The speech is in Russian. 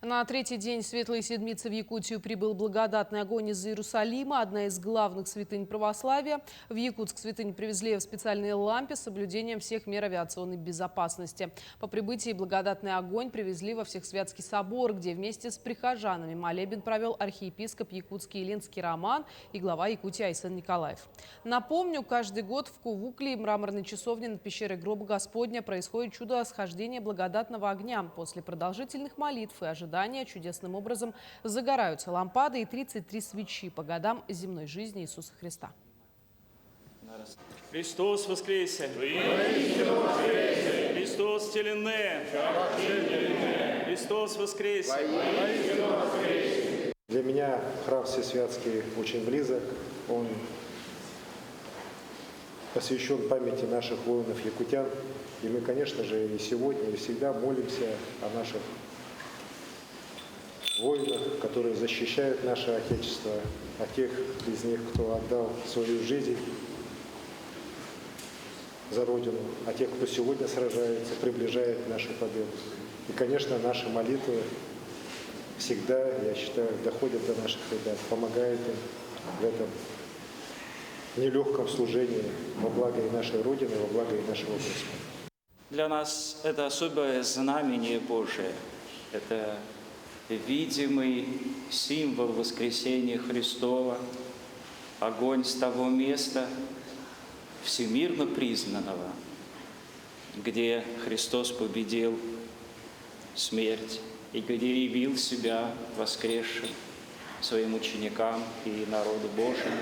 На третий день Светлой Седмицы в Якутию прибыл благодатный огонь из Иерусалима, одна из главных святынь православия. В Якутск святынь привезли в специальные лампе с соблюдением всех мер авиационной безопасности. По прибытии благодатный огонь привезли во Всесвятский собор, где вместе с прихожанами молебен провел архиепископ Якутский Илинский Роман и глава Якутии Айсен Николаев. Напомню, каждый год в Кувукле, мраморной часовне над пещерой Гроба Господня, происходит чудо схождения благодатного огня. После продолжительных молитв и ожидания чудесным образом загораются лампады и 33 свечи по годам земной жизни Иисуса Христа. Христос воскресе! Христос телене! Христос воскресе! Для меня храм Всесвятский очень близок. Он посвящен памяти наших воинов-якутян. И мы, конечно же, и сегодня, и всегда молимся о наших воинах, которые защищают наше Отечество, о тех из них, кто отдал свою жизнь за Родину, о тех, кто сегодня сражается, приближает нашу победу. И, конечно, наши молитвы всегда, я считаю, доходят до наших ребят, помогают им в этом нелегком служении во благо и нашей Родины, во благо и нашего Господа. Для нас это особое знамение Божие. Это видимый символ воскресения Христова, огонь с того места, всемирно признанного, где Христос победил смерть и где явил себя воскресшим своим ученикам и народу Божьему.